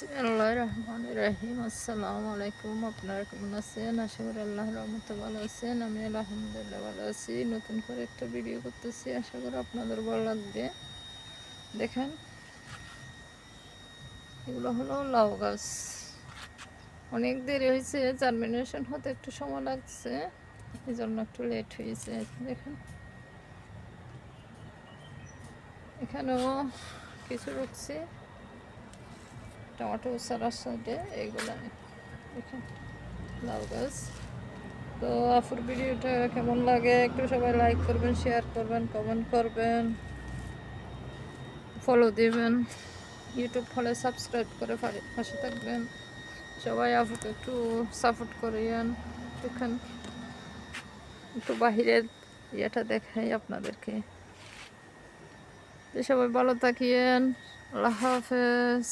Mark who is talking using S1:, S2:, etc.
S1: বিসমিল্লাহির রহমানির রহিম। আসসালামু আলাইকুম। আপনারা কেমন আছেন? আশা করি আল্লাহর রহমতে ভালো আছেন। আমি আলহামদুলিল্লাহ ভালো আছি। নতুন করে একটা ভিডিও করতেছি, আশা করি আপনাদের ভালো লাগবে। দেখেন, এগুলো হলো লাউ গাছ। অনেক দেরি হয়েছে, জার্মিনেশন হতে একটু সময় লাগছে, এই জন্য একটু লেট হয়েছে। দেখেন, এখানেও কিছু রুখছি টমেটো সারার সাথে। এইগুলা দেখেন, লাউ গাছ। তো আপুর ভিডিওটা কেমন লাগে একটু সবাই লাইক করবেন, শেয়ার করবেন, কমেন্ট করবেন, ফলো দিবেন। ইউটিউব ফলে সাবস্ক্রাইব করে পাশে থাকবেন। সবাই আপুকে একটু সাপোর্ট করিয়েন। দেখেন, একটু বাহিরের ইয়েটা দেখাই আপনাদেরকে। সবাই ভালো থাকিয়েন। আল্লাহ হাফেজ।